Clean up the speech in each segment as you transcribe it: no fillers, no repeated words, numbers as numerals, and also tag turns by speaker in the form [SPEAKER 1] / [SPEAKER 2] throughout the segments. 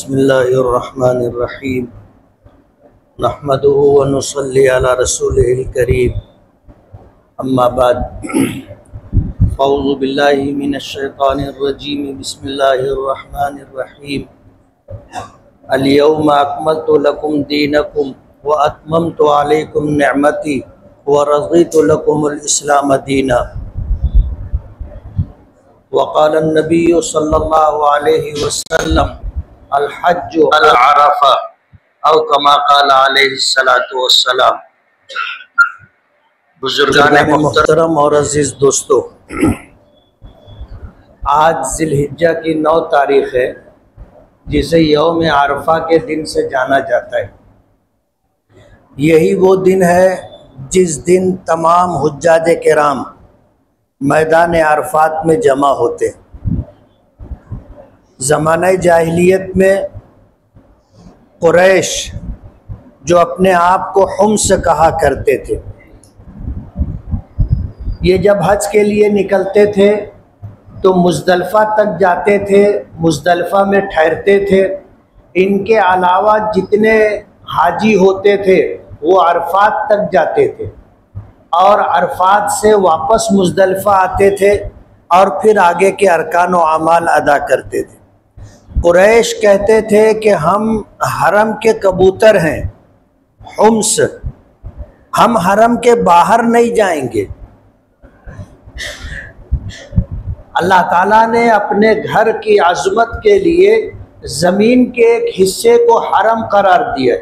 [SPEAKER 1] बिस्मिल्लाहिर्रहमानिर्रहीम नहमदुहु व नुसल्ली अला रसूलिहिल करीम अम्मा बाद अऊज़ु बिल्लाहि मिनश शैतानिर रजीम बिस्मिल्लाहिर्रहमानिर्रहीम अल यौमा अकमलतु लकुम दीनकुम व अतममतु अलैकुम निअमती व रज़ीतु लकुमुल इस्लाम दीना वक़ाल नबिय्यु सल्लल्लाहु अलैहि वसल्लम अल हज्जु अल अरफा औ कमा क़ाल अलैहि सलातु वस्सलाम। बुजुर्गान मुहतरम और अजीज दोस्तों, आज ज़िलहिज्जा की 9 तारीख है, जिसे यौम अरफा के दिन से जाना जाता है। यही वो दिन है जिस दिन तमाम हुज्जाज किराम मैदान अरफात में जमा होते। ज़माने जाहिलियत में कुरैश जो अपने आप को हुम्स कहा करते थे, ये जब हज के लिए निकलते थे तो मुज़दलिफ़ा तक जाते थे, मुज़दलिफ़ा में ठहरते थे। इनके अलावा जितने हाजी होते थे वो अरफात तक जाते थे और अरफात से वापस मुज़दलिफ़ा आते थे और फिर आगे के अरकान व अमाल अदा करते थे। कुरैश कहते थे कि हम हरम के कबूतर हैं, हुम्स, हम हरम के बाहर नहीं जाएंगे। अल्लाह ताला ने अपने घर की अज़मत के लिए ज़मीन के एक हिस्से को हरम करार दिया।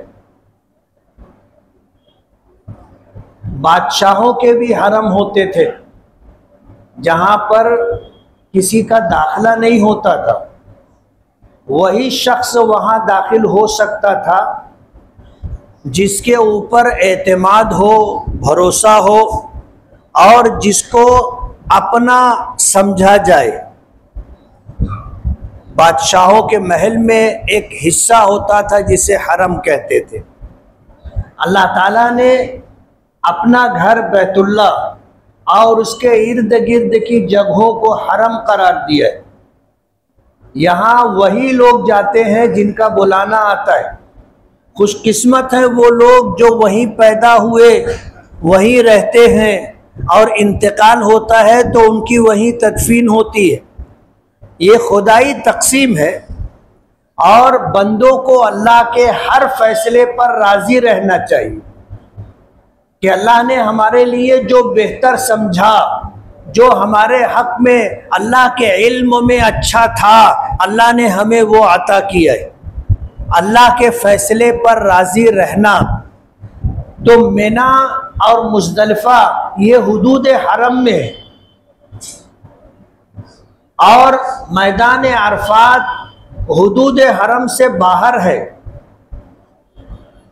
[SPEAKER 1] बादशाहों के भी हरम होते थे जहाँ पर किसी का दाखिला नहीं होता था, वही शख्स वहाँ दाखिल हो सकता था जिसके ऊपर एतमाद हो, भरोसा हो और जिसको अपना समझा जाए। बादशाहों के महल में एक हिस्सा होता था जिसे हरम कहते थे। अल्लाह ताला ने अपना घर बैतुल्ला और उसके इर्द गिर्द की जगहों को हरम करार दिया है। यहाँ वही लोग जाते हैं जिनका बुलाना आता है। खुशकिस्मत है वो लोग जो वहीं पैदा हुए, वहीं रहते हैं और इंतकाल होता है तो उनकी वहीं तदफीन होती है। ये खुदाई तकसीम है और बंदों को अल्लाह के हर फैसले पर राज़ी रहना चाहिए कि अल्लाह ने हमारे लिए जो बेहतर समझा, जो हमारे हक़ में अल्लाह के इल्म में अच्छा था, अल्लाह ने हमें वो अता किया है। अल्लाह के फ़ैसले पर राज़ी रहना। तो मिना और मुज़दलिफ़ा ये हुदूद हरम में है और मैदान अरफात हुदूद हरम से बाहर है।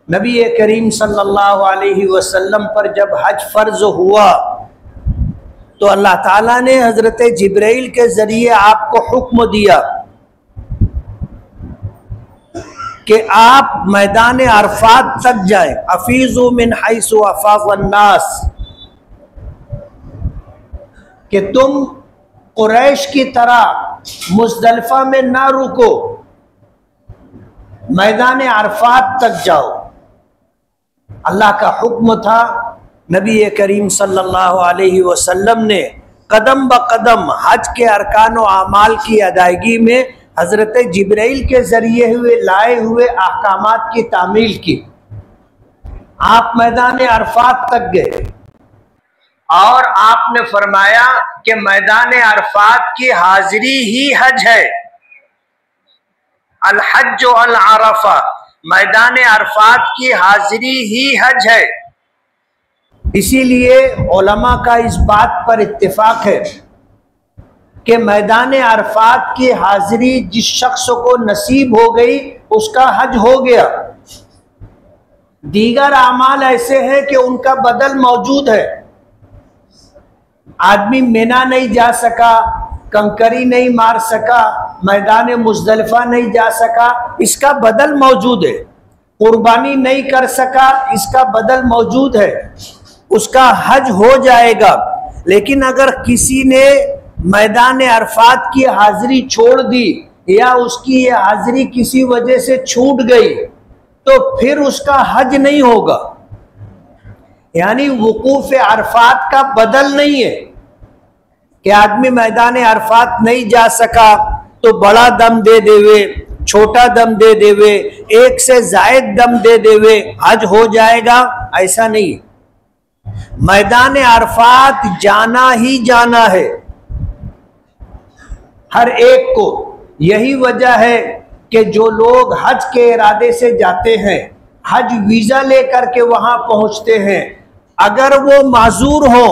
[SPEAKER 1] नबी करीम सल्लल्लाहु अलैहि वसल्लम पर जब हज फ़र्ज़ हुआ तो अल्लाह ताला ने हज़रत जिब्राइल के ज़रिए आपको हुक्म दिया कि आप मैदान अरफात तक जाएं। अफ़ीज़ु मिन हैसु अफ़ाज़ अन्नास, कि तुम कुरैश की तरह मुज़दलिफ़ा में ना रुको, मैदान अरफात तक जाओ। अल्लाह का हुक्म था। नबी करीम सल्लल्लाहु अलैहि वसल्लम ने कदम ब कदम हज के अरकान व अमाल की अदायगी में हज़रत जिब्राइल के ज़रिए हुए लाए हुए अहकामात की तामील की। आप मैदान अरफात तक गए और आपने फरमाया कि मैदान अरफात की हाजिरी ही हज है। अल हज्ज अल अरफा, मैदान अरफात की हाजिरी ही हज है। इसीलिए उलमा का इस बात पर इत्तिफाक है कि मैदान अरफात की हाजिरी जिस शख्स को नसीब हो गई उसका हज हो गया। दीगर आमाल ऐसे हैं कि उनका बदल मौजूद है। आदमी मिना नहीं जा सका, कंकरी नहीं मार सका, मैदान मुज़दलिफ़ा नहीं जा सका, इसका बदल मौजूद है। कुर्बानी नहीं कर सका, इसका बदल मौजूद है। उसका हज हो जाएगा। लेकिन अगर किसी ने मैदान अरफात की हाजिरी छोड़ दी या उसकी ये हाजिरी किसी वजह से छूट गई तो फिर उसका हज नहीं होगा। यानी वकूफ अरफात का बदल नहीं है कि आदमी मैदान अरफात नहीं जा सका तो बड़ा दम दे देवे, छोटा दम दे देवे, एक से जायद दम दे देवे, हज हो जाएगा, ऐसा नहीं। मैदान अरफात जाना ही जाना है हर एक को। यही वजह है कि जो लोग हज के इरादे से जाते हैं, हज वीजा लेकर के वहां पहुंचते हैं, अगर वो माजूर हो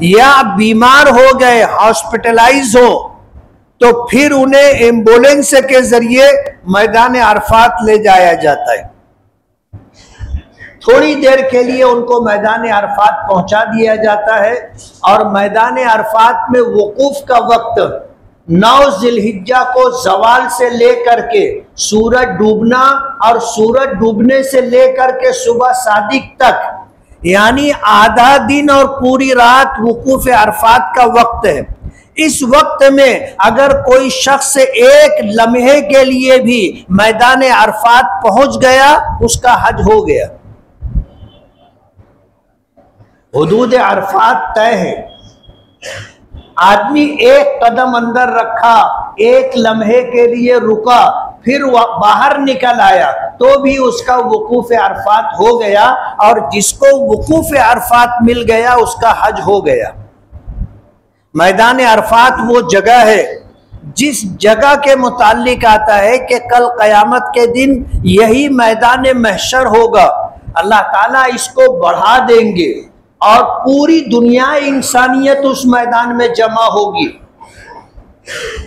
[SPEAKER 1] या बीमार हो गए, हॉस्पिटलाइज हो, तो फिर उन्हें एम्बुलेंस के जरिए मैदान अरफात ले जाया जाता है। थोड़ी देर के लिए उनको मैदान अरफात पहुंचा दिया जाता है और मैदान अरफात में वकूफ का वक्त 9 जिलहिज्जा को जवाल से लेकर के सूरज डूबना और सूरज डूबने से लेकर के सुबह सादिक तक, यानी आधा दिन और पूरी रात वकूफ अरफात का वक्त है। इस वक्त में अगर कोई शख्स एक लम्हे के लिए भी मैदान अरफात पहुंच गया, उसका हज हो गया। हुदूद अरफात तय है। आदमी एक कदम अंदर रखा, एक लम्हे के लिए रुका, फिर बाहर निकल आया, तो भी उसका वकूफ अरफात हो गया, और जिसको वकूफ अरफात मिल गया उसका हज हो गया। मैदान अरफात वो जगह है जिस जगह के मुताल्लिक आता है कि कल क़यामत के दिन यही मैदान महशर होगा। अल्लाह ताला इसको बढ़ा देंगे और पूरी दुनिया इंसानियत उस मैदान में जमा होगी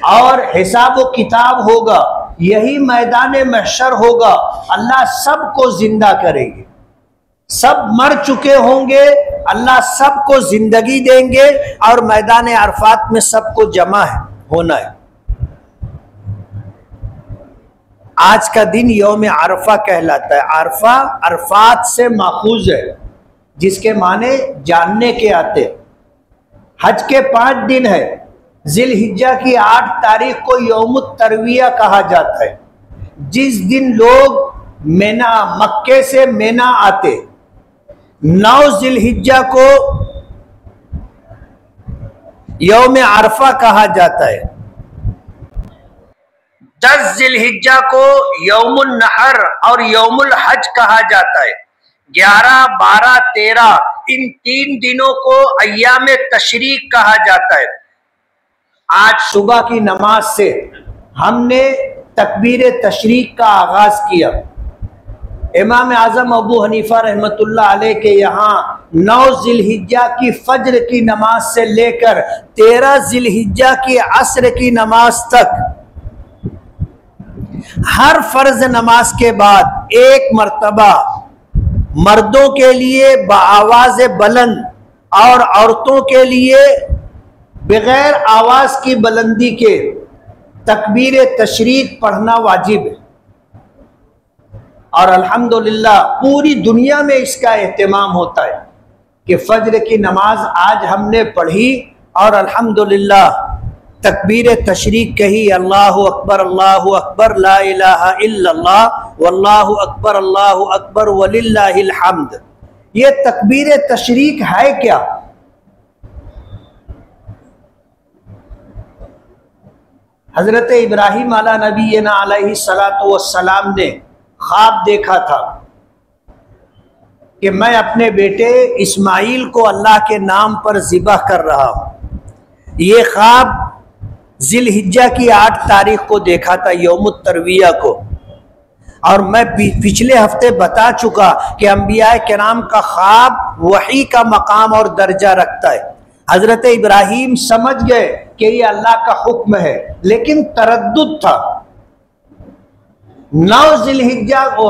[SPEAKER 1] और हिसाब व किताब होगा। यही मैदान महशर होगा। अल्लाह सबको जिंदा करेंगे, सब मर चुके होंगे, अल्लाह सबको जिंदगी देंगे और मैदान अरफात में सबको जमा होना है। आज का दिन यौम अरफा कहलाता है। अरफा अरफात से माखूज है, जिसके माने जानने के आते। हज के 5 दिन है। जिलहिज्जा की 8 तारीख को यौमुत तरविया कहा जाता है, जिस दिन लोग मेना, मक्के से मेना आते। 9 जिलहिज्जा को यौम अरफा कहा जाता है। 10 जिलहिज्जा को यौमुन नहर और यौमुल हज कहा जाता है। 11, 12, 13 इन 3 दिनों को अय्याम तशरीक कहा जाता है। आज सुबह की नमाज से हमने तकबीर तशरीक का आगाज किया। इमाम आजम अबू हनीफा रहमतुल्लाह अलैह के यहाँ 9 जिलहिज्जा की फज्र की नमाज से लेकर 13 जिलहिज्जा की असर की नमाज तक हर फर्ज नमाज के बाद एक मर्तबा मर्दों के लिए बाआवाज़ बुलंद और औरतों के लिए बगैर आवाज की बुलंदी के तकबीर तशरीक पढ़ना वाजिब है। और अल्हम्दुलिल्लाह पूरी दुनिया में इसका एहतमाम होता है कि फज्र की नमाज आज हमने पढ़ी और अल्हम्दुलिल्लाह तकबीर तशरीक कही, अल्लाहु अकबर ला इलाहा इल्लल्लाह वल्लाहु अकबर वलिल्लाहिल हम्द। ये तकबीर तशरीक है क्या? हजरत इब्राहिम अला नबीना अलैहि सलातो वस्सलाम ने ख्वाब देखा था कि मैं अपने बेटे इस्माइल को अल्लाह के नाम पर ज़िबह कर रहा हूँ। ये ख्वाब जिलहिज्जा की 8 तारीख को देखा था, यौमुत तरविया को। और मैं पिछले हफ्ते बता चुका कि अंबिया किराम का ख्वाब वही का मकाम और दर्जा रखता है। हजरत इब्राहिम समझ गए कि ये अल्लाह का हुक्म है, लेकिन तरद्दुद था। 9 जिलहिज्जा को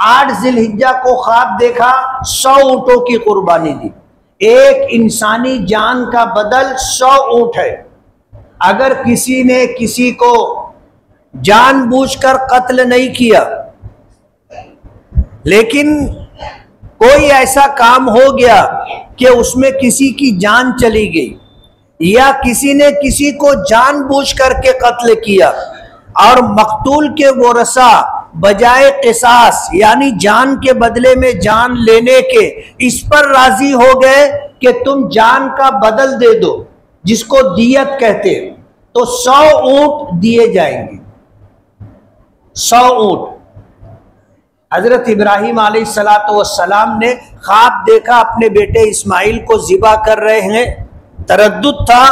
[SPEAKER 1] 8 जिलहिज्जा को ख्वाब देखा, 100 ऊँटों की कुर्बानी दी। एक इंसानी जान का बदल 100 ऊँट है। अगर किसी ने किसी को जानबूझकर कत्ल नहीं किया, लेकिन कोई ऐसा काम हो गया कि उसमें किसी की जान चली गई या किसी ने किसी को जानबूझ करके कत्ल किया और मकतूल के वरसा बजाय किसास यानी जान के बदले में जान लेने के इस पर राजी हो गए कि तुम जान का बदल दे दो, जिसको दियत कहते, तो 100 ऊंट दिए जाएंगे। 100 ऊंट। हजरत इब्राहिम अलैहिस्सलाम ने ख्वाब देखा, अपने बेटे इस्माइल को ज़िबा कर रहे हैं, तरद्दुद था,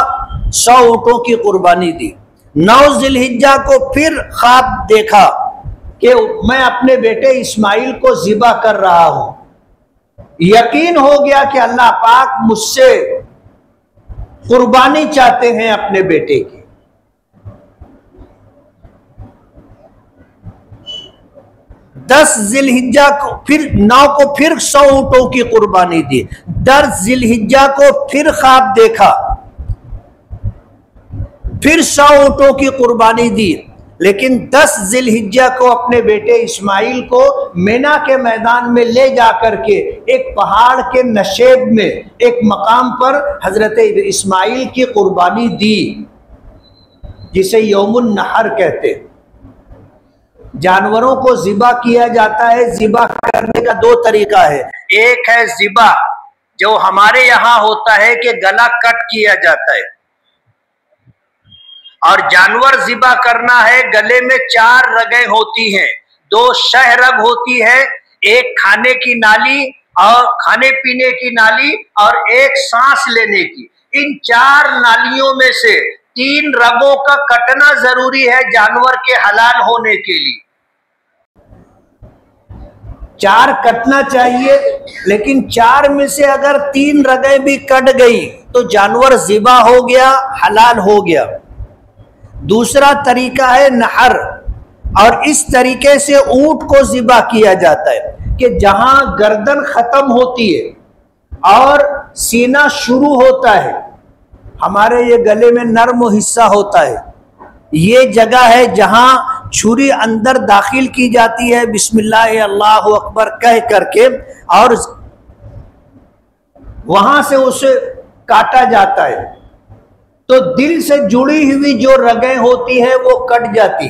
[SPEAKER 1] 100 ऊंटों की कुर्बानी दी। 9 ज़िलहिज्जा को फिर ख्वाब देखा कि मैं अपने बेटे इस्माइल को ज़िबा कर रहा हूं। यकीन हो गया कि अल्लाह पाक मुझसे कुर्बानी चाहते हैं अपने बेटे की। 10 ज़िलहिज्जा को फिर 9 को फिर 100 ऊंटों की कुर्बानी दी। 10 ज़िलहिज्जा को फिर ख्वाब देखा, फिर 100 ऊंटों की कुर्बानी दी। लेकिन 10 ज़िलहिज्जा को अपने बेटे इस्माइल को मिना के मैदान में ले जाकर के एक पहाड़ के नशेब में एक मकाम पर हजरत इस्माइल की कुर्बानी दी, जिसे यौमुन नहर कहते। जानवरों को ज़िबा किया जाता है। ज़िबा करने का 2 तरीका है। एक है ज़िबा जो हमारे यहाँ होता है कि गला कट किया जाता है, और जानवर ज़िबा करना है, गले में 4 रगें होती हैं, 2 शह रग होती है, एक खाने की नाली और खाने पीने की नाली और एक सांस लेने की। इन 4 नालियों में से 3 रगों का कटना जरूरी है जानवर के हलाल होने के लिए। 4 कटना चाहिए, लेकिन 4 में से अगर 3 रगें भी कट गई तो जानवर ज़िबा हो गया, हलाल हो गया। दूसरा तरीका है नहर, और इस तरीके से ऊंट को ज़िबा किया जाता है कि जहां गर्दन खत्म होती है और सीना शुरू होता है, हमारे ये गले में नर्म हिस्सा होता है, ये जगह है जहां छुरी अंदर दाखिल की जाती है बिस्मिल्लाह अल्लाहु अकबर कह करके, और वहां से उसे काटा जाता है। तो दिल से जुड़ी हुई जो रगें होती हैं वो कट जाती,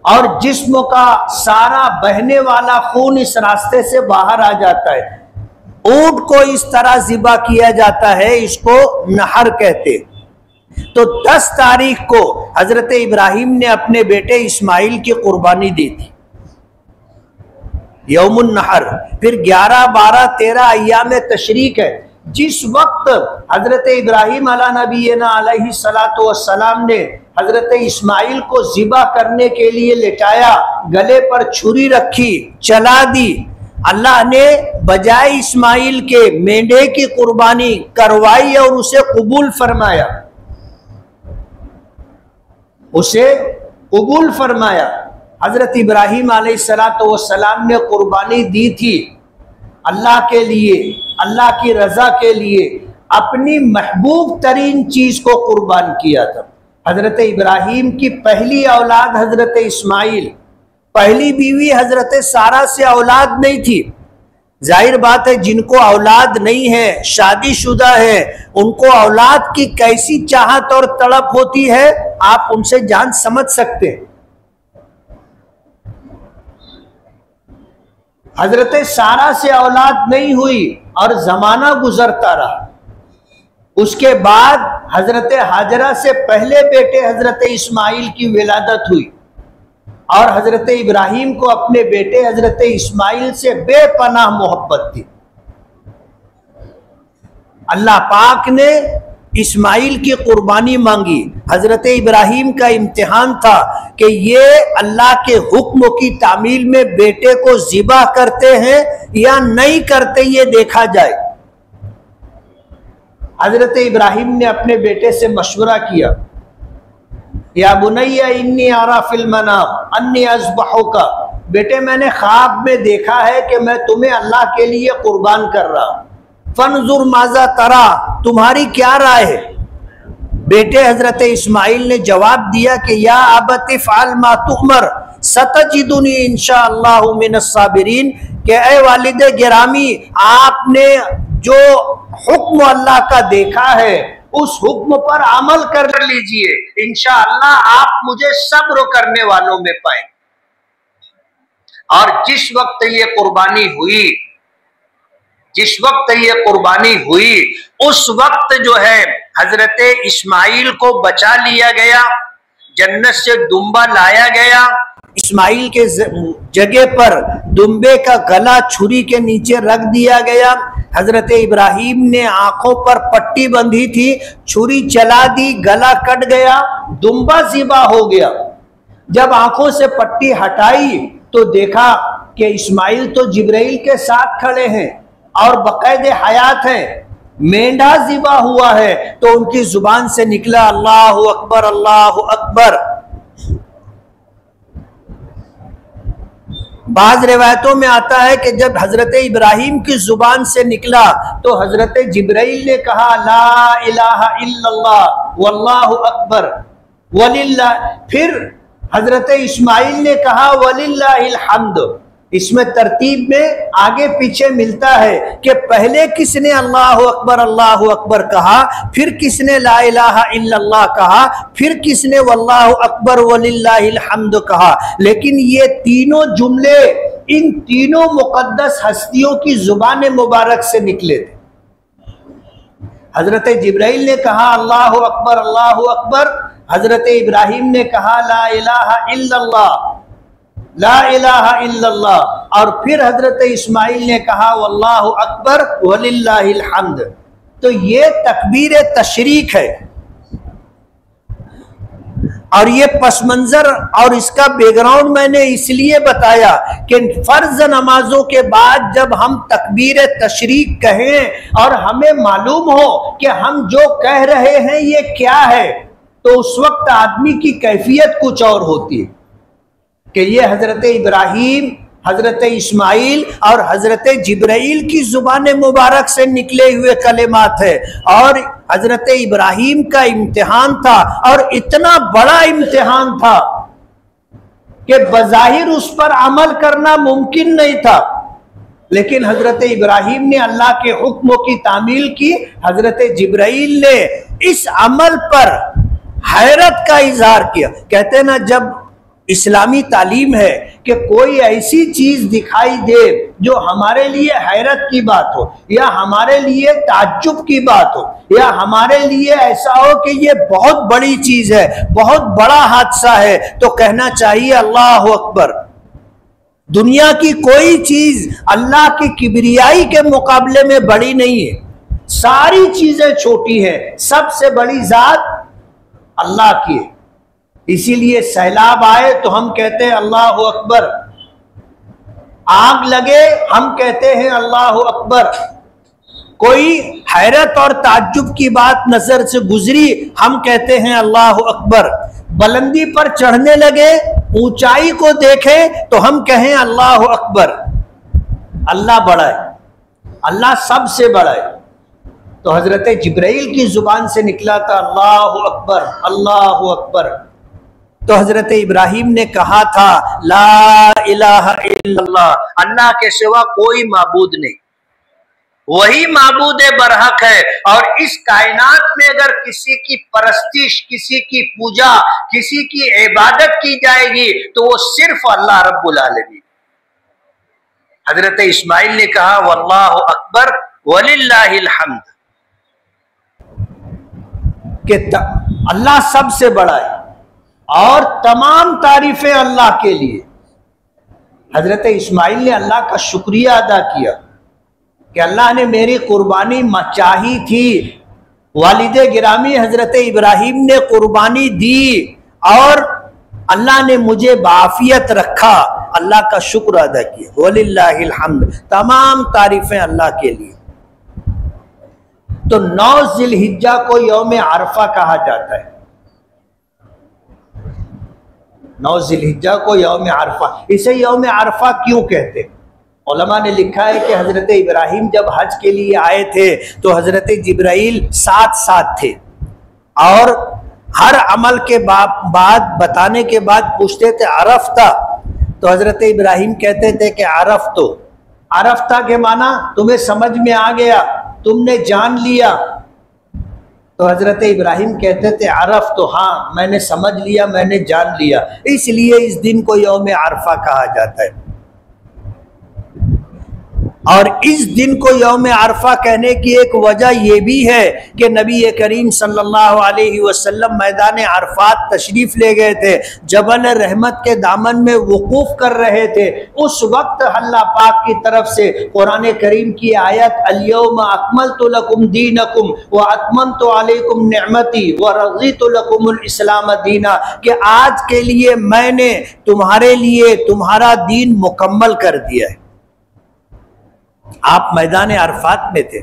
[SPEAKER 1] और जिस्म का सारा बहने वाला खून इस रास्ते से बाहर आ जाता है। ऊंट को इस तरह ज़िबा किया जाता है, इसको नहर कहते। तो 10 तारीख को हजरत इब्राहिम ने अपने बेटे इस्माइल की कुर्बानी दी थी, यौमुन नहर। फिर 11, 12, 13 अय्याम तशरीक है। जिस वक्त हजरत इब्राहिम अला नबीना अलैहिस्सलातु वस्सलाम ने हजरत इस्माइल को ज़िबा करने के लिए लेटाया, गले पर छुरी रखी, चला दी, अल्लाह ने बजाय इस्माइल के मेंढे की कुर्बानी करवाई और उसे कबूल फरमाया, उसे कबूल फरमाया। हजरत इब्राहिम अलैहिस्सलातु वस्सलाम ने कुर्बानी दी थी अल्लाह के लिए, अल्लाह की रजा के लिए, अपनी महबूब तरीन चीज को कुर्बान किया था। हजरत इब्राहिम की पहली औलाद हजरत इस्माइल, पहली बीवी हजरत सारा से औलाद नहीं थी। जाहिर बात है, जिनको औलाद नहीं है, शादीशुदा है, उनको औलाद की कैसी चाहत और तड़प होती है, आप उनसे जान समझ सकते हैं। हजरत सारा से औलाद नहीं हुई और जमाना गुजरता रहा। उसके बाद हजरत हाजरा से पहले बेटे हजरत इस्माइल की विलादत हुई, और हजरत इब्राहिम को अपने बेटे हजरत इस्माइल से बेपनाह मोहब्बत थी। अल्लाह पाक ने इस्माइल की कुर्बानी मांगी। हजरत इब्राहिम का इम्तिहान था कि ये अल्लाह के हुक्म की तामील में बेटे को ज़िबा करते हैं या नहीं करते, ये देखा जाए। हजरत इब्राहिम ने अपने बेटे से मशवरा किया, या बुनैया इन्नी अरा फिल मनाम अन्नी अज़बहुका, बेटे मैंने ख्वाब में देखा है कि मैं तुम्हें अल्लाह के लिए कुर्बान कर रहा हूं, फनजुर माजा तरा, तुम्हारी क्या राय है। बेटे हजरत इस्माइल ने जवाब दिया कि या अबति फ़अल मा तुअमर सतजिदुनी इंशाअल्लाहु मिनस साबिरीन, कि ऐ वालिद गिरामी, आपने जो हुक्म अल्लाह का देखा है उस हुक्म पर अमल कर लीजिए, इंशाअल्लाह आप मुझे सब्र करने वालों में पाएंगे। और जिस वक्त ये कुर्बानी हुई उस वक्त जो है हजरत इस्माइल को बचा लिया गया, जन्नत से दुम्बा लाया गया, इस्माइल के जगह पर दुम्बे का गला छुरी के नीचे रख दिया गया। हजरत इब्राहिम ने आंखों पर पट्टी बंधी थी, छुरी चला दी, गला कट गया, दुम्बा ज़िबा हो गया। जब आंखों से पट्टी हटाई तो देखा कि इस्माइल तो जिब्राइल के साथ खड़े हैं और बाकायदे हयात हैं, मेंढा ज़िबा हुआ है। तो उनकी जुबान से निकला अल्लाहु अकबर, अल्लाहु अकबर। बाज रिवायतों में आता है कि जब हजरत इब्राहिम की जुबान से निकला तो हजरत जिब्राइल ने कहा ला इलाहा इल्लल्लाह वल्लाहु अकबर वलिल्लाह। फिर हजरत इस्माइल ने कहा वलिल्लाहिल हम्द। इसमें तरतीब में आगे पीछे मिलता है कि पहले किसने अल्लाहु अकबर कहा, फिर किसने ला इलाहा इल्लल्लाह कहा, फिर किसने वल्लाहु अकबर वलिल्लाहिल हम्द कहा। लेकिन ये तीनों जुमले इन तीनों मुकद्दस हस्तियों की जुबान मुबारक से निकले थे। हजरत जिब्राइल ने कहा अल्लाहु अकबर, अल्लाहु अकबर। हजरत इब्राहिम ने कहा ला इलाहा इल्लल्लाह, ला इलाहा इल्लल्लाह। और फिर हजरत इस्माइल ने कहा वल्लाहु अकबर वलिल्लाहिल हम्द। तो ये तकबीर तशरीक है। और ये पस मंजर और इसका बैकग्राउंड मैंने इसलिए बताया कि फर्ज नमाजों के बाद जब हम तकबीर तशरीक कहें और हमें मालूम हो कि हम जो कह रहे हैं ये क्या है, तो उस वक्त आदमी की कैफियत कुछ और होती है कि ये हजरत इब्राहिम, हजरत इस्माइल और हजरत जिब्राइल की जुबान मुबारक से निकले हुए कलेमात है। और हजरत इब्राहिम का इम्तिहान था और इतना बड़ा इम्तिहान था कि बज़ाहिर उस पर अमल करना मुमकिन नहीं था, लेकिन हजरत इब्राहिम ने अल्लाह के हुक्मों की तामील की। हजरत जिब्राइल ने इस अमल पर हैरत का इजहार किया। कहते ना जब इस्लामी तालीम है कि कोई ऐसी चीज दिखाई दे जो हमारे लिए हैरत की बात हो या हमारे लिए ताज्जुब की बात हो या हमारे लिए ऐसा हो कि ये बहुत बड़ी चीज है, बहुत बड़ा हादसा है, तो कहना चाहिए अल्लाहु अकबर। दुनिया की कोई चीज अल्लाह की किबरियाई के मुकाबले में बड़ी नहीं है, सारी चीजें छोटी हैं, सबसे बड़ी जात अल्लाह की है। इसीलिए सैलाब आए तो हम कहते हैं अल्लाहु अकबर, आग लगे हम कहते हैं अल्लाहु अकबर, कोई हैरत और ताज्जुब की बात नजर से गुजरी हम कहते हैं अल्लाहु अकबर, बुलंदी पर चढ़ने लगे ऊंचाई को देखें तो हम कहें अल्लाहु अकबर। अल्लाह बड़ा है, अल्लाह सबसे बड़ा है। तो हजरत जिब्राइल की जुबान से निकला था अल्लाहु अकबर, अल्लाहु अकबर। तो हजरत इब्राहिम ने कहा था ला इलाहा इल्लल्लाह, अल्लाह के सिवा कोई माबूद नहीं, वही माबूद बरहक है। और इस कायनात में अगर किसी की परस्तिश, किसी की पूजा, किसी की इबादत की जाएगी तो वो सिर्फ अल्लाह रब्बुल आलमीन। हजरत इस्माइल ने कहा वल्लाहु अकबर वलिल्लाहिल हम्द, कि अल्लाह सबसे बड़ा है और तमाम तारीफें अल्लाह के लिए। हजरत इस्माइल ने अल्लाह का शुक्रिया अदा किया कि अल्लाह ने मेरी कुर्बानी चाही थी। वालिदे गिरामी हजरत इब्राहिम ने कुर्बानी दी और अल्लाह ने मुझे बाफियत रखा, अल्लाह का शुक्र अदा किया। वलिल्लाहिल हम्द, तमाम तारीफें अल्लाह के लिए। तो 9 जिलहिज्जा को यौम अरफा कहा जाता है। 9 जिलहिज्जा को यौम अरफा, इसे यौम अरफा क्यों कहते हैं? उलमा ने लिखा है कि हजरत इब्राहिम जब हज के लिए आए थे तो हजरत जिब्राइल साथ साथ थे और हर अमल के बाद बताने के बाद पूछते थे अरफ्ता, तो हजरत इब्राहिम कहते थे कि अरफ्ता के माना तुम्हें समझ में आ गया, तुमने जान लिया। तो हजरत इब्राहिम कहते थे अरफ, तो हाँ मैंने समझ लिया, मैंने जान लिया, इसलिए इस दिन को यौम अरफा कहा जाता है। और इस दिन को यौम अरफा कहने की एक वजह यह भी है कि नबी करीम सल्लल्लाहु अलैहि वसल्लम मैदान अरफात तशरीफ ले गए थे, जबल रहमत के दामन में वकूफ कर रहे थे। उस वक्त अल्लाह पाक की तरफ से कुरान करीम की आयत अल-यौमा अकमलतु लकुम दीनकुम व अतममतु अलैकुम निअमती व रज़ीतु लकुमुल इस्लाम दीना, कि आज के लिए मैंने तुम्हारे लिए तुम्हारा दीन मुकम्मल कर दिया है। आप मैदान अरफात में थे।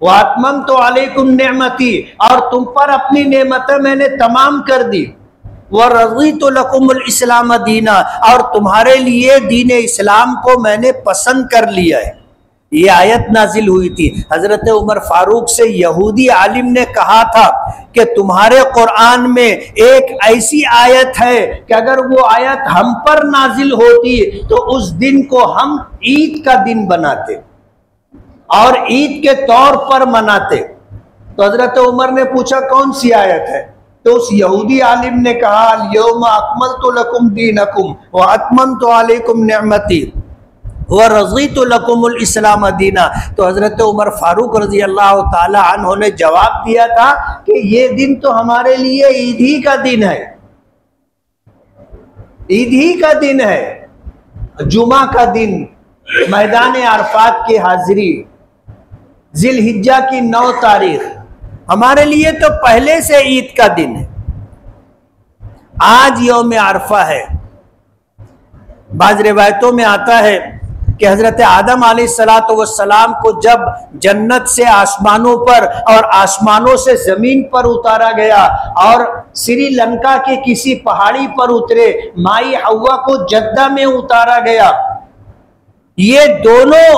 [SPEAKER 1] वो आत्मम तो अलैकुम नेमती, और तुम पर अपनी नेमतें मैंने तमाम कर दी। वह रज़ीतु लकुमुल इस्लाम दीना, और तुम्हारे लिए दीन इस्लाम को मैंने पसंद कर लिया है। ये आयत नाजिल हुई थी। हजरत उमर फारूक से यहूदी आलिम ने कहा था कि तुम्हारे कुरान में एक ऐसी आयत है कि अगर वो आयत हम पर नाजिल होती तो उस दिन को हम ईद का दिन बनाते और ईद के तौर पर मनाते। तो हजरत उमर ने पूछा कौन सी आयत है? तो उस यहूदी आलिम ने कहा अल-यौमा अकमलतु लकुम दीनकुम व अतममतु अलैकुम निअमती व रज़ीतु लकुमुल इस्लाम दीना। तो हजरत उमर फारूक रजी अल्लाह ताला अन्हु ने जवाब दिया था कि ये दिन तो हमारे लिए ईद ही का दिन है, ईद ही का दिन है, जुमा का दिन, मैदान अरफात की हाजिरी, जिलहिज्जा की 9 तारीख, हमारे लिए तो पहले से ईद का दिन है। आज यौम अरफा है। बाज रिवायतों में आता है कि हजरत आदम अलैहिस्सलाम को जब जन्नत से आसमानों पर और आसमानों से जमीन पर उतारा गया और श्रीलंका के किसी पहाड़ी पर उतरे, माई हव्वा को जद्दा में उतारा गया, ये दोनों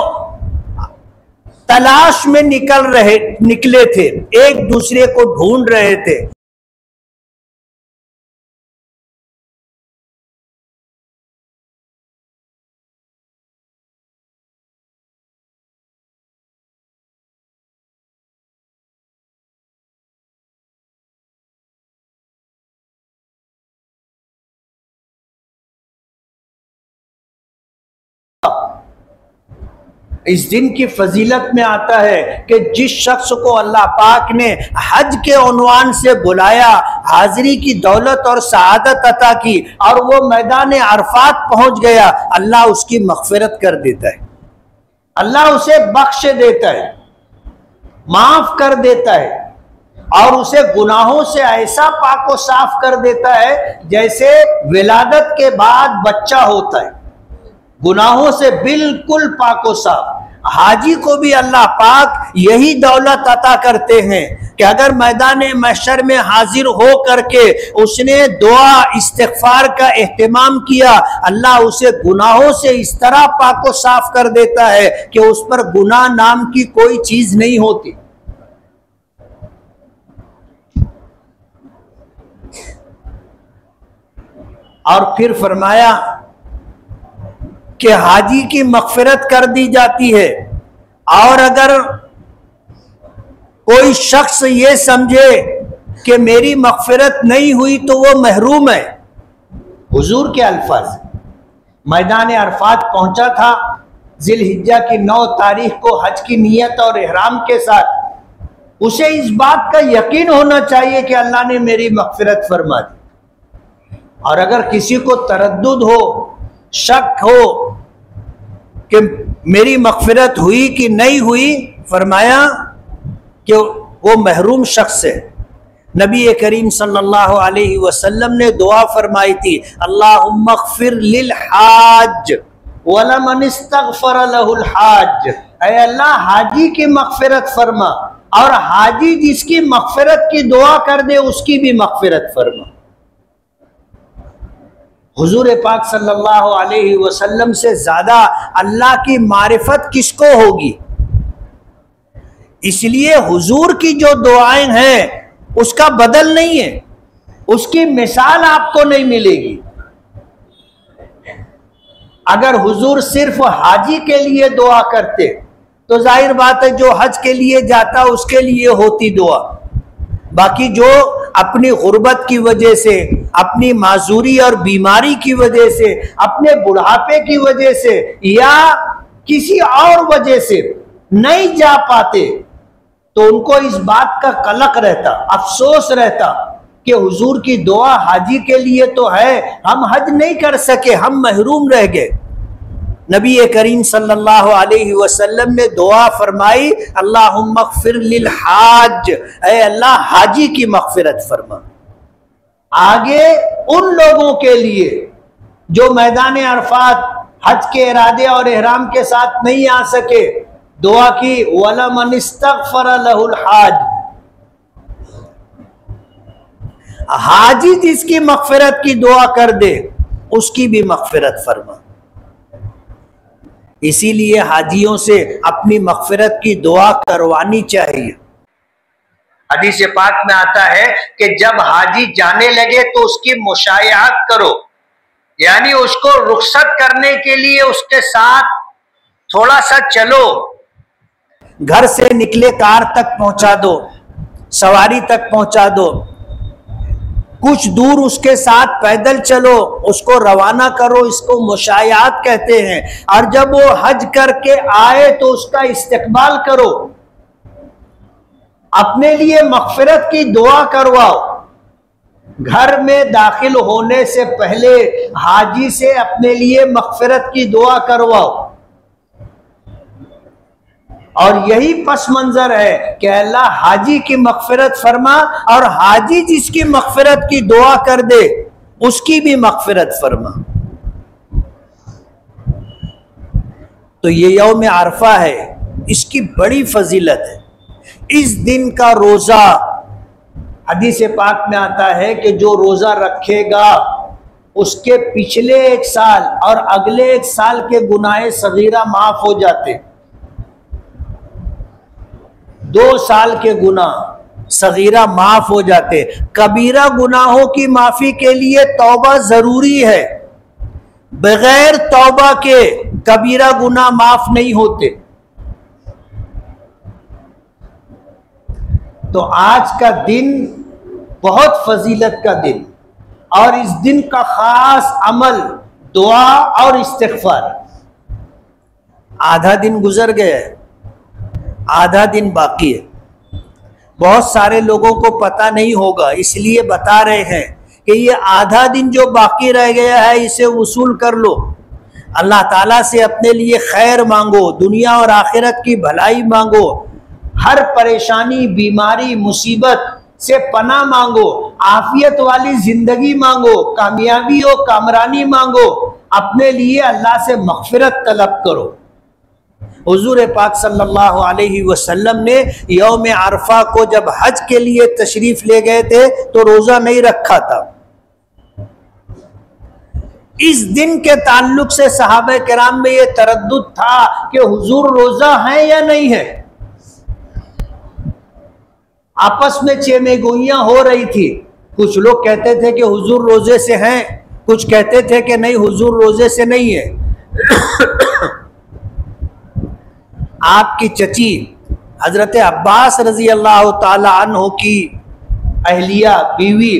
[SPEAKER 1] तलाश में निकले थे, एक दूसरे को ढूंढ रहे थे। इस दिन की फजीलत में आता है कि जिस शख्स को अल्लाह पाक ने हज के उन्वान से बुलाया, हाजिरी की दौलत और सआदत अता की और वो मैदान अरफात पहुंच गया, अल्लाह उसकी मग़फ़िरत कर देता है, अल्लाह उसे बख्श देता है, माफ कर देता है और उसे गुनाहों से ऐसा पाको साफ कर देता है जैसे विलादत के बाद बच्चा होता है, गुनाहों से बिल्कुल पाको साफ। हाजी को भी अल्लाह पाक यही दौलत अता करते हैं कि अगर मैदान महशर में हाजिर हो करके उसने दुआ इस्तिग़फ़ार का एहतिमाम किया, अल्लाह उसे गुनाहों से इस तरह पाको साफ कर देता है कि उस पर गुनाह नाम की कोई चीज नहीं होती। और फिर फरमाया कि हाजी की मग़फ़िरत कर दी जाती है, और अगर कोई शख्स ये समझे कि मेरी मग़फ़िरत नहीं हुई तो वो महरूम है। हुजूर के अल्फाज, मैदान अरफात पहुंचा था जिलहिज्जा की 9 तारीख को हज की नियत और इहराम के साथ। उसे इस बात का यकीन होना चाहिए कि अल्लाह ने मेरी मग़फ़िरत फरमा दी। और अगर किसी को तरद्दुद हो, शक हो कि मेरी मग़फ़िरत हुई कि नहीं हुई, फरमाया कि वो महरूम शख्स है। नबी करीम सल्लल्लाहु अलैहि वसल्लम ने दुआ फरमाई थी, अल्लाहुम्मा ग़फ़िर लिल हाज वलमन इस्तग़फ़र लहुल हाज, ऐ अल्लाह हाजी की मग़फ़िरत फरमा और हाजी जिसकी मग़फ़िरत की दुआ कर दे उसकी भी मग़फ़िरत फरमा। हुजूर पाक सल्लल्लाहु अलैहि वसल्लम से ज्यादा अल्लाह की मारिफत किसको होगी? इसलिए हुजूर की जो दुआएं हैं उसका बदल नहीं है, उसकी मिसाल आपको नहीं मिलेगी। अगर हुजूर सिर्फ हाजी के लिए दुआ करते तो जाहिर बात है जो हज के लिए जाता उसके लिए होती दुआ। बाकी जो अपनी गुर्बत की वजह से, अपनी माजूरी और बीमारी की वजह से, अपने बुढ़ापे की वजह से या किसी और वजह से नहीं जा पाते, तो उनको इस बात का कलक रहता, अफसोस रहता कि हुजूर की दुआ हाजी के लिए तो है, हम हज नहीं कर सके, हम महरूम रह गए। नबी करीम सल्लल्लाहु अलैहि वसल्लम ने दुआ फरमाई, अल्लाहुम्मा ग़फ़िर लिल हाज, ऐ अल्लाह हाजी की मग़फ़िरत फरमा। आगे उन लोगों के लिए जो मैदान अरफात हज के इरादे और इहराम के साथ नहीं आ सके, दुआ की वला मन इस्तग़फ़र लहुल हाज, हाजी जिसकी मग़फ़िरत की दुआ कर दे उसकी भी मग़फ़िरत फरमा। इसीलिए हाजियों से अपनी मग़फ़िरत की दुआ करवानी चाहिए। हदीस पाक में आता है कि जब हाजी जाने लगे तो उसकी मुशायआत करो, यानी उसको रुखसत करने के लिए उसके साथ थोड़ा सा चलो। घर से निकले कार तक पहुंचा दो, सवारी तक पहुंचा दो, कुछ दूर उसके साथ पैदल चलो, उसको रवाना करो, इसको मुशायआत कहते हैं। और जब वो हज करके आए तो उसका इस्तकबाल करो, अपने लिए मग़फ़िरत की दुआ करवाओ। घर में दाखिल होने से पहले हाजी से अपने लिए मग़फ़िरत की दुआ करवाओ। और यही पस मंजर है कि अल्लाह हाजी की मग़फ़िरत फरमा, और हाजी जिसकी मग़फ़िरत की दुआ कर दे उसकी भी मग़फ़िरत फरमा। तो ये यौम अरफा है, इसकी बड़ी फजीलत है। इस दिन का रोज़ा, हदीस पाक में आता है कि जो रोज़ा रखेगा उसके पिछले एक साल और अगले एक साल के गुनाह सगीरा माफ़ हो जाते। 2 साल के गुनाह सगीरा माफ हो जाते। कबीरा गुनाहों की माफी के लिए तौबा जरूरी है, बगैर तौबा के कबीरा गुनाह माफ नहीं होते। तो आज का दिन बहुत फजीलत का दिन, और इस दिन का खास अमल दुआ और इस्तिग़फ़ार। आधा दिन गुजर गया है, आधा दिन बाकी है। बहुत सारे लोगों को पता नहीं होगा, इसलिए बता रहे हैं कि ये आधा दिन जो बाकी रह गया है इसे वसूल कर लो। अल्लाह ताला से अपने लिए खैर मांगो, दुनिया और आखिरत की भलाई मांगो, हर परेशानी, बीमारी, मुसीबत से पनाह मांगो, आफियत वाली जिंदगी मांगो, कामयाबी और कामरानी मांगो, अपने लिए अल्लाह से मग़फ़िरत तलब करो। हुजूर पाक सल्लल्लाहु अलैहि वसल्लम ने यौम अरफा को जब हज के लिए तशरीफ ले गए थे तो रोजा नहीं रखा था। इस दिन के ताल्लुक से सहाबा किराम में यह तरद्दुद था कि हुजूर रोजा है या नहीं है। आपस में चेमेगोइयां हो रही थी। कुछ लोग कहते थे कि हुजूर रोजे से हैं, कुछ कहते थे कि नहीं हुजूर रोजे से नहीं है। आपकी चची हजरत अब्बास रजी अल्लाह ताला अन्हु की अहलिया बीवी,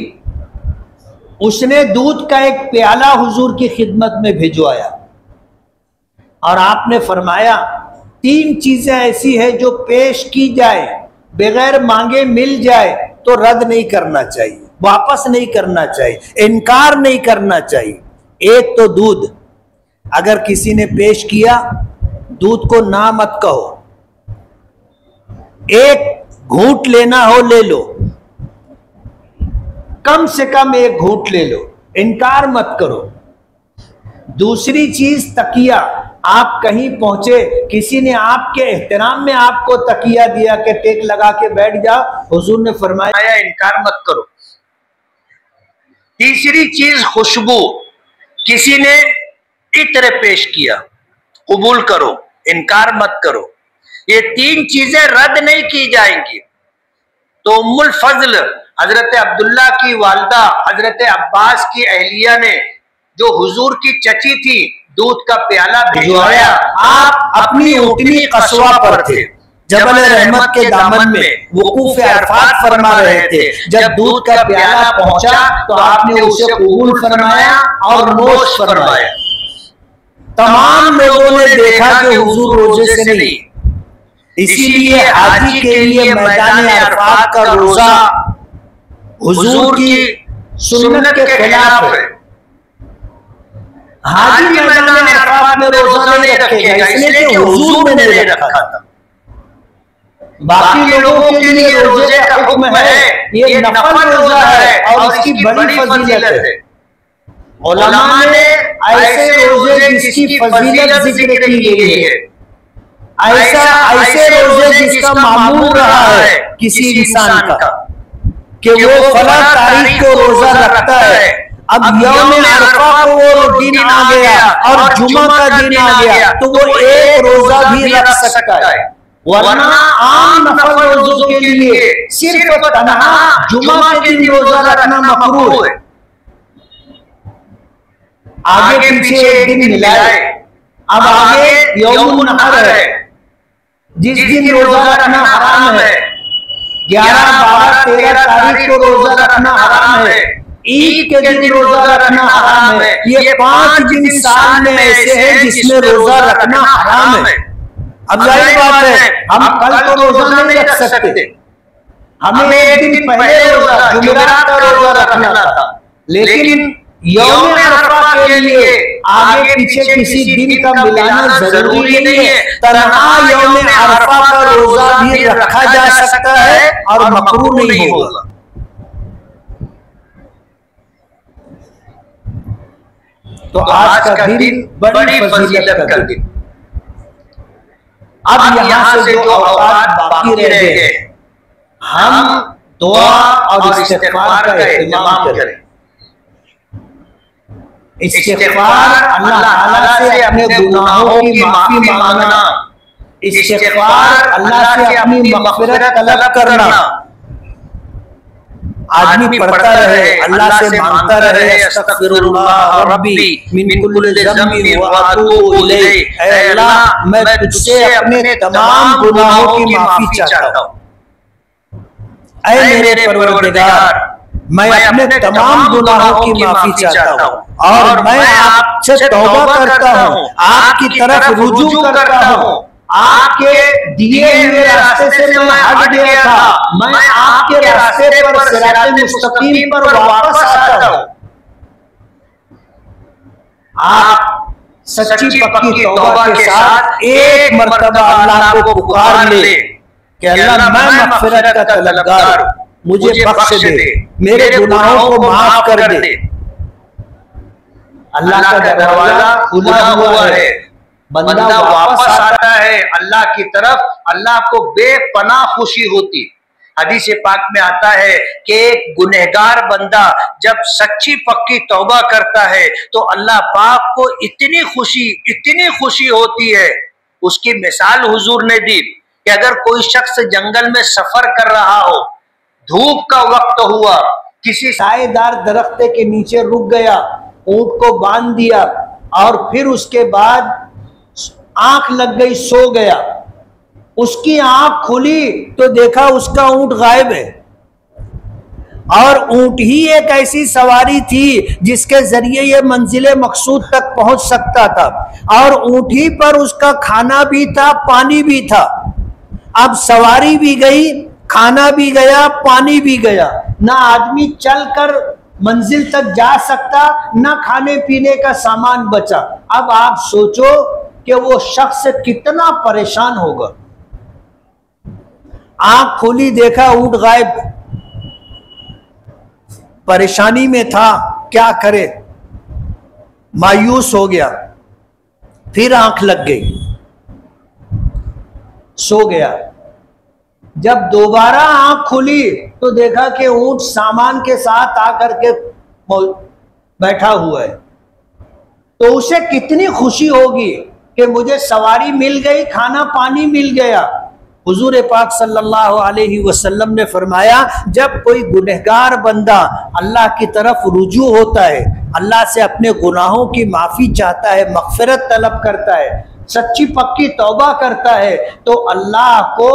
[SPEAKER 1] उसने दूध का एक प्याला हुजूर की खिदमत में भिजवाया और आपने फरमाया 3 चीजें ऐसी है जो पेश की जाए, बगैर मांगे मिल जाए तो रद्द नहीं करना चाहिए, वापस नहीं करना चाहिए, इनकार नहीं करना चाहिए। एक तो दूध, अगर किसी ने पेश किया दूध को ना मत कहो, एक घूंट लेना हो ले लो, कम से कम एक घूंट ले लो, इनकार मत करो। दूसरी चीज तकिया, आप कहीं पहुंचे, किसी ने आपके एहतराम में आपको तकिया दिया कि टेक लगा के बैठ जाओ, हुजूर ने फरमाया इनकार मत करो। तीसरी चीज खुशबू, किसी ने इत्र पेश किया, कबूल करो, इनकार मत करो। ये 3 चीजें रद्द नहीं की जाएंगी। तो उम्मुल फजल हजरत अब्दुल्ला की वालदा हजरत अब्बास की अहलिया ने, जो हुजूर की चची थी, दूध का प्याला भिजवाया। आप अपनी ऊँटनी कस्वा पर थे, जबल रहमत के दामन में वकूफ अरफात फरमा रहे थे। जब दूध का प्याला पहुंचा तो आपने उसे कबूल फरमाया और नोश फरमाया। तमाम लोगों ने देखा कि हुजूर रोजे से नहीं, इसीलिए हाजी के लिए मैदान अरफात का रोजा हुजूर की सुन्नत के खिलाफ है। हाजी मैदान अरफात में रोजा नहीं रखेगा, इसलिए कि हुजूर ने नहीं रखा था। बाकी लोगों के लिए रोजे का हुक्म है, ये नफल रोजा है और इसकी बड़ी फजीलत है। उलमा ने ऐसे रोजे जिसकी फजीलत जिक्र की गई है, ऐसे रोजे जिसका मामूल रहा है किसी इंसान का कि वो फला तारीख को रोजा रखता है। अब यौम अरफा को वो दिन आ गया और जुमा का दिन आ गया तो वो एक रोजा भी रख सकता है, वरना आम नफल रोजों के लिए सिर्फ तन्हा जुमा के दिन रोजा रखना मकरूह है। आगे पीछे एक दिन मिलाए। अब आगे यौमुन नहर है, जिस दिन रोजा रखना हराम है। 11, 12, 13 तारीख को रोजा रखना हराम है। ईद के दिन रोजा रखना हराम है। ये 5 दिन साल में ऐसे हैं जिसमें रोजा रखना हराम है। अब जाहिर बात है हम कल को रोजा नहीं रख सकते, हमें एक दिन पहले रोजा जुमेरात का रोजा रखना था। लेकिन यौम अरफा के लिए आगे पीछे किसी दिन का मिलाना जरूरी नहीं है। तन्हा यौम अरफा का रोजा भी रखा जा सकता है और मकरूह नहीं होगा। तो आज का दिन बड़ी फजीलत का दिन। अब यहाँ से जो औकात बाकी रह गए, हम दुआ और इस्तिग़फ़ार का एहतिमाम करें। इस्तिग़फ़ार अल्लाह ताला से अपने गुनाहों की माफी मांगना, इस्तिग़फ़ार अल्लाह से अपनी मग़फ़िरत तलब करना। आदमी पढ़ता रहे, अल्लाह से मांगता रहे, अस्तग़फ़िरुल्लाह रब्बी मिन कुल्लि ज़ंबिन व अतूबु इलैहि। ऐ अल्लाह मैं तुझसे अपने तमाम गुनाहों की माफी चाहता हूँ। ऐ मेरे परवरदिगार मैं अपने तमाम गुनाहों की माफी चाहता हूँ और मैं आपसे तौबा करता हूँ, आपकी तरफ रुजू करता हूँ। आपके दिए हुए रास्ते से मैं हट गया था, मैं आपके रास्ते पर सिराते मुस्तकीम पर वापस आता हूँ। आप सच्ची पक्की तौबा के साथ एक मर्तबा अल्लाह को पुकार ले कि अल्लाह मैं मग़फ़िरत का तलबगार, मुझे बख्श दे, मेरे गुनाहों को माफ कर दे। अल्लाह का दरवाजा खुला हुआ है, बंदा वापस आता है अल्लाह की तरफ। अल्लाह को बेपनाह खुशी होती। हदीस पाक में आता है कि एक गुनहगार बंदा जब सच्ची पक्की तौबा करता है तो अल्लाह पाक को इतनी खुशी होती है। उसकी मिसाल हुजूर ने दी कि अगर कोई शख्स जंगल में सफर कर रहा हो, धूप का वक्त हुआ, किसी सायेदार दरख्त के नीचे रुक गया, ऊंट को बांध दिया और फिर उसके बाद आंख लग गई, सो गया। उसकी आंख खुली तो देखा उसका ऊंट गायब है। और ऊंट ही एक ऐसी सवारी थी जिसके जरिए ये मंजिले मकसूद तक पहुंच सकता था और ऊंट ही पर उसका खाना भी था, पानी भी था। अब सवारी भी गई, खाना भी गया, पानी भी गया। ना आदमी चलकर मंजिल तक जा सकता, ना खाने पीने का सामान बचा। अब आप सोचो कि वो शख्स कितना परेशान होगा। आंख खोली, देखा ऊंट गायब, परेशानी में था, क्या करे, मायूस हो गया। फिर आंख लग गई, सो गया। जब दोबारा आंख खुली तो देखा कि ऊंट सामान के साथ आकर के बैठा हुआ है। तो उसे कितनी खुशी होगी कि मुझे सवारी मिल गई, खाना पानी मिल गया। हुजूर पाक सल्लल्लाहु अलैहि वसल्लम ने फरमाया, जब कोई गुनहगार बंदा अल्लाह की तरफ रुजू होता है, अल्लाह से अपने गुनाहों की माफ़ी चाहता है, मग़फ़िरत तलब करता है, सच्ची पक्की तौबा करता है, तो अल्लाह को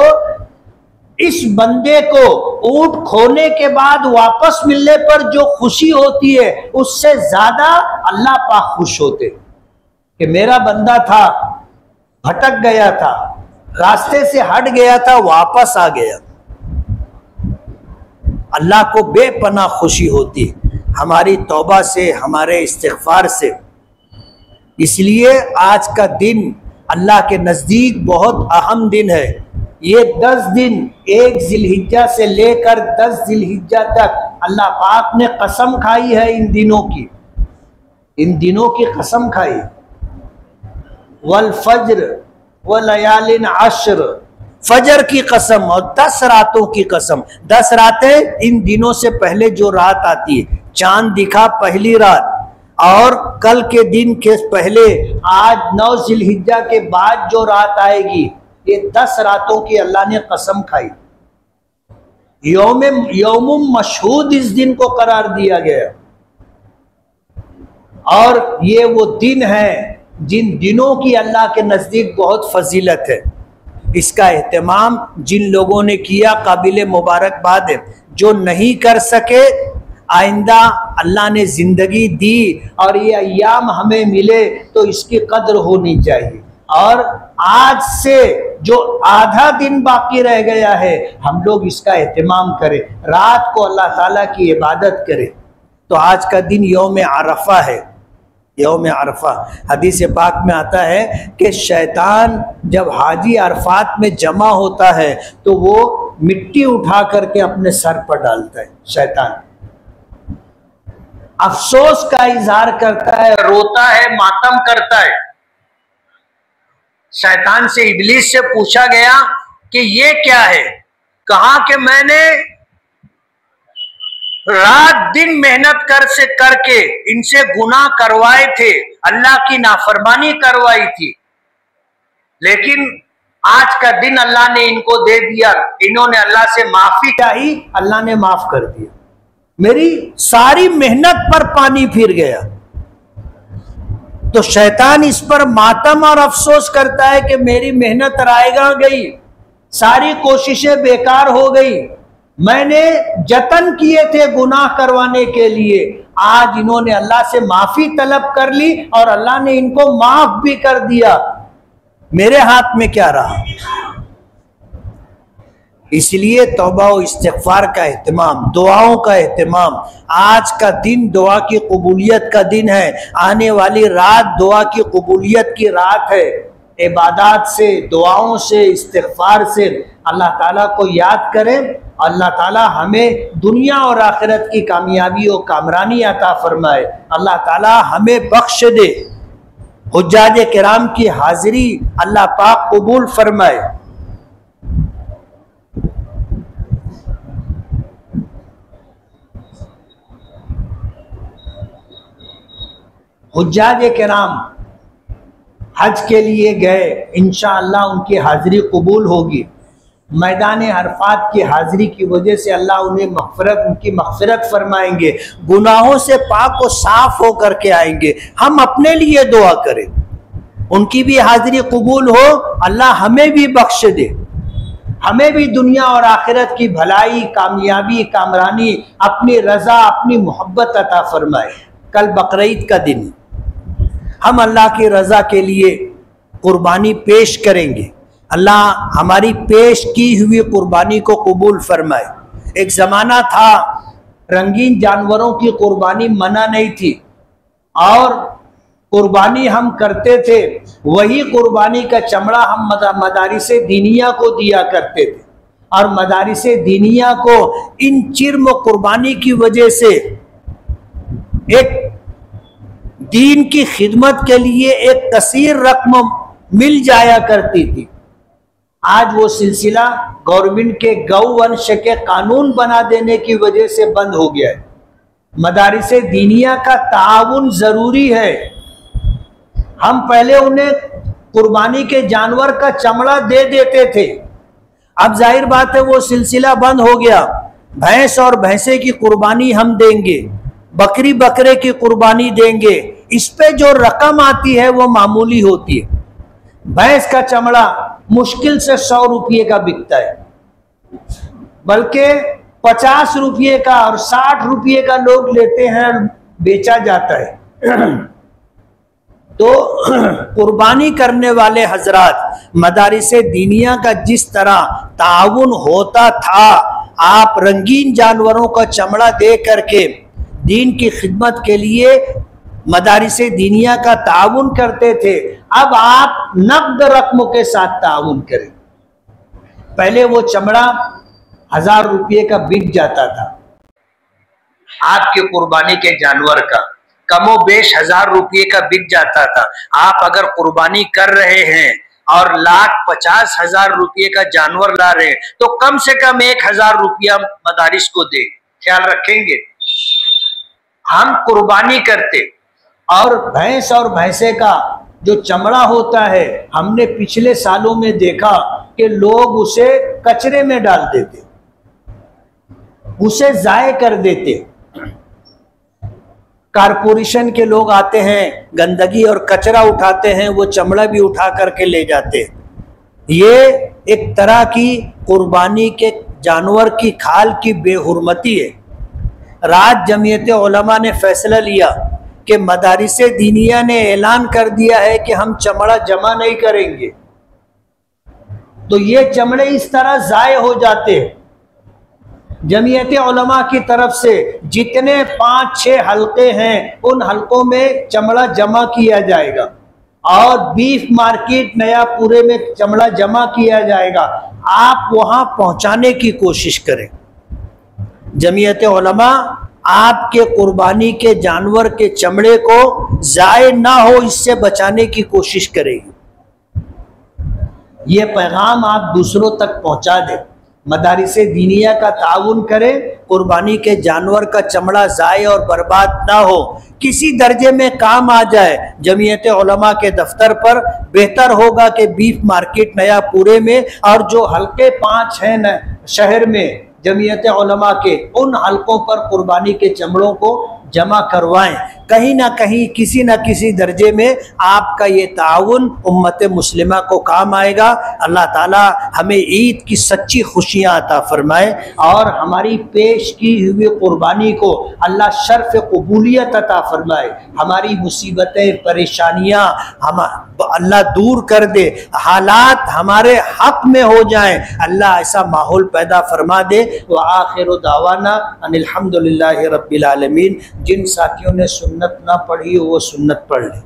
[SPEAKER 1] इस बंदे को ऊँट खोने के बाद वापस मिलने पर जो खुशी होती है, उससे ज़्यादा अल्लाह पाक खुश होते कि मेरा बंदा था, भटक गया था, रास्ते से हट गया था, वापस आ गया। अल्लाह को बेपनाह खुशी होती है हमारी तौबा से, हमारे इस्तिग़फ़ार से। इसलिए आज का दिन अल्लाह के नज़दीक बहुत अहम दिन है। ये 10 दिन, 1 ज़िलहिज्जा से लेकर 10 ज़िलहिज्जा तक अल्लाह पाक ने कसम खाई है इन दिनों की, इन दिनों की कसम खाई। वल फज्र व लयालिन अश्र, फजर की कसम और 10 रातों की कसम। 10 रातें इन दिनों से पहले जो रात आती है, चांद दिखा पहली रात, और कल के दिन के पहले आज 9 ज़िलहिज्जा के बाद जो रात आएगी, ये 10 रातों की अल्लाह ने कसम खाई। यौमुम मशहूद इस दिन को करार दिया गया, और ये वो दिन है जिन दिनों की अल्लाह के नज़दीक बहुत फजीलत है। इसका एहतमाम जिन लोगों ने किया काबिल मुबारकबाद है, जो नहीं कर सके आइंदा अल्लाह ने ज़िंदगी दी और ये अय्याम हमें मिले तो इसकी कद्र होनी चाहिए। और आज से जो आधा दिन बाकी रह गया है, हम लोग इसका एहतमाम करें, रात को अल्लाह ताला की इबादत करें। तो आज का दिन यौम अरफा है, यौम अरफा। हदीस पाक में आता है कि शैतान जब हाजी अरफात में जमा होता है तो वो मिट्टी उठा करके अपने सर पर डालता है। शैतान अफसोस का इजहार करता है, रोता है, मातम करता है। शैतान से, इब्लीस से पूछा गया कि ये क्या है? कहा कि मैंने रात दिन मेहनत करके इनसे गुनाह करवाए थे, अल्लाह की नाफरमानी करवाई थी, लेकिन आज का दिन अल्लाह ने इनको दे दिया। इन्होंने अल्लाह से माफी चाही, अल्लाह ने माफ कर दिया। मेरी सारी मेहनत पर पानी फिर गया। तो शैतान इस पर मातम और अफसोस करता है कि मेरी मेहनत रायगा गई, सारी कोशिशें बेकार हो गई, मैंने जतन किए थे गुनाह करवाने के लिए, आज इन्होंने अल्लाह से माफी तलब कर ली और अल्लाह ने इनको माफ भी कर दिया, मेरे हाथ में क्या रहा। इसलिए तौबा और इस्तिग़फ़ार का एहतमाम, दुआओं का एहतमाम। आज का दिन दुआ की कबूलियत का दिन है, आने वाली रात दुआ की कबूलियत की रात है। इबादत से, दुआओं से, इस्तिग़फ़ार से अल्लाह ताला को याद करें। अल्लाह ताला हमें दुनिया और आखिरत की कामयाबी और कामरानी अता फरमाए। अल्लाह ताला हमें बख्श दे। हुज्जाज किराम की हाजिरी अल्लाह पाक कबूल फरमाए। हुज्जाज किराम हज के लिए गए, इंशाअल्लाह उनकी हाजिरी कबूल होगी। मैदान अरफात की हाजिरी की वजह से अल्लाह उन्हें मग़फ़िरत, उनकी मग़फ़िरत फरमाएंगे, गुनाहों से पाक और साफ होकर के आएंगे। हम अपने लिए दुआ करें, उनकी भी हाजिरी कबूल हो, अल्लाह हमें भी बख्श दे, हमें भी दुनिया और आखिरत की भलाई, कामयाबी, कामरानी, अपनी रज़ा, अपनी मोहब्बत अता फरमाए। कल बकरीद का दिन, हम अल्लाह की रज़ा के लिए कुर्बानी पेश करेंगे। अल्लाह हमारी पेश की हुई कुर्बानी को कबूल फरमाए। एक ज़माना था रंगीन जानवरों की कुर्बानी मना नहीं थी और कुर्बानी हम करते थे, वही कुर्बानी का चमड़ा हम मदारिसे दीनिया को दिया करते थे और मदारिसे दीनिया को इन चिर्म कुर्बानी की वजह से एक दीन की खिदमत के लिए एक कसीर रकम मिल जाया करती थी। आज वो सिलसिला गवर्नमेंट के गौवंश के कानून बना देने की वजह से बंद हो गया है। मदारिसे दीनिया का ताउन ज़रूरी है। हम पहले उन्हें कुर्बानी के जानवर का चमड़ा दे देते थे, अब जाहिर बात है वो सिलसिला बंद हो गया। भैंस और भैंसे की कुर्बानी हम देंगे, बकरी बकरे की कुर्बानी देंगे, इस पे जो रकम आती है वो मामूली होती है। भैंस का चमड़ा मुश्किल से 100 रुपये का बिकता है, बल्कि 50 रुपये का और 60 रुपये का लोग लेते हैं, बेचा जाता है। तो कुर्बानी करने वाले हजरात, मदारिसे दीनिया का जिस तरह ताउन होता था, आप रंगीन जानवरों का चमड़ा दे करके दीन की खिदमत के लिए मदारिसे दीनिया का ताउन करते थे, अब आप नकद रकम के साथ ताउन करें। पहले वो चमड़ा 1000 रुपये का बिक जाता था, आपके कुर्बानी के जानवर का कमो बेश 1000 रुपये का बिक जाता था। आप अगर कुर्बानी कर रहे हैं और 1,50,000 रुपये का जानवर ला रहे हैं, तो कम से कम 1000 रुपया मदारिस को दे। ख्याल रखेंगे, हम कुर्बानी करते। और भैंस और भैंसे का जो चमड़ा होता है, हमने पिछले सालों में देखा कि लोग उसे कचरे में डाल देते, उसे जाये कर देते। कारपोरेशन के लोग आते हैं, गंदगी और कचरा उठाते हैं, वो चमड़ा भी उठा करके ले जाते हैं। ये एक तरह की कुर्बानी के जानवर की खाल की बेहुरमती है। रात जमीयत उलमा ने फैसला लिया कि मदारिसे दीनिया ने ऐलान कर दिया है कि हम चमड़ा जमा नहीं करेंगे, तो ये चमड़े इस तरह जाये हो जाते हैं। जमीयत उलमा की तरफ से जितने 5-6 हलके हैं, उन हलकों में चमड़ा जमा किया जाएगा और बीफ मार्केट नया पूरे में चमड़ा जमा किया जाएगा। आप वहां पहुंचाने की कोशिश करें। जमीयत उलमा आपके कुर्बानी के जानवर के चमड़े को जाये ना हो, इससे बचाने की कोशिश करेगी। ये पैगाम आप दूसरों तक पहुंचा दें। मदारिसे दीनिया का ताउन करें, कुर्बानी के जानवर का चमड़ा जाए और बर्बाद ना हो, किसी दर्जे में काम आ जाए जमीयत उलमा के दफ्तर पर। बेहतर होगा कि बीफ मार्केट नया पूरे में और जो हल्के 5 हैं न शहर में जमीयत उलमा के, उन हलकों पर कुर्बानी के चमड़ों को जमा करवाएं। कहीं ना कहीं किसी न किसी दर्जे में आपका ये ताउन उम्मत मुस्लिमा को काम आएगा। अल्लाह ताला हमें ईद की सच्ची खुशियाँ अता फरमाए और हमारी पेश की हुई कुर्बानी को अल्लाह शर्फ कबूलियत अता फरमाए। हमारी मुसीबतें परेशानियाँ हम अल्लाह दूर कर दे, हालात हमारे हक में हो जाएं, अल्लाह ऐसा माहौल पैदा फरमा दे। व आखिरु दावाना अनिल हम्दुलिल्लाहि रब्बिल आलमीन। जिन साथियों ने सुन्नत ना पढ़ी वो सुन्नत पढ़ लें।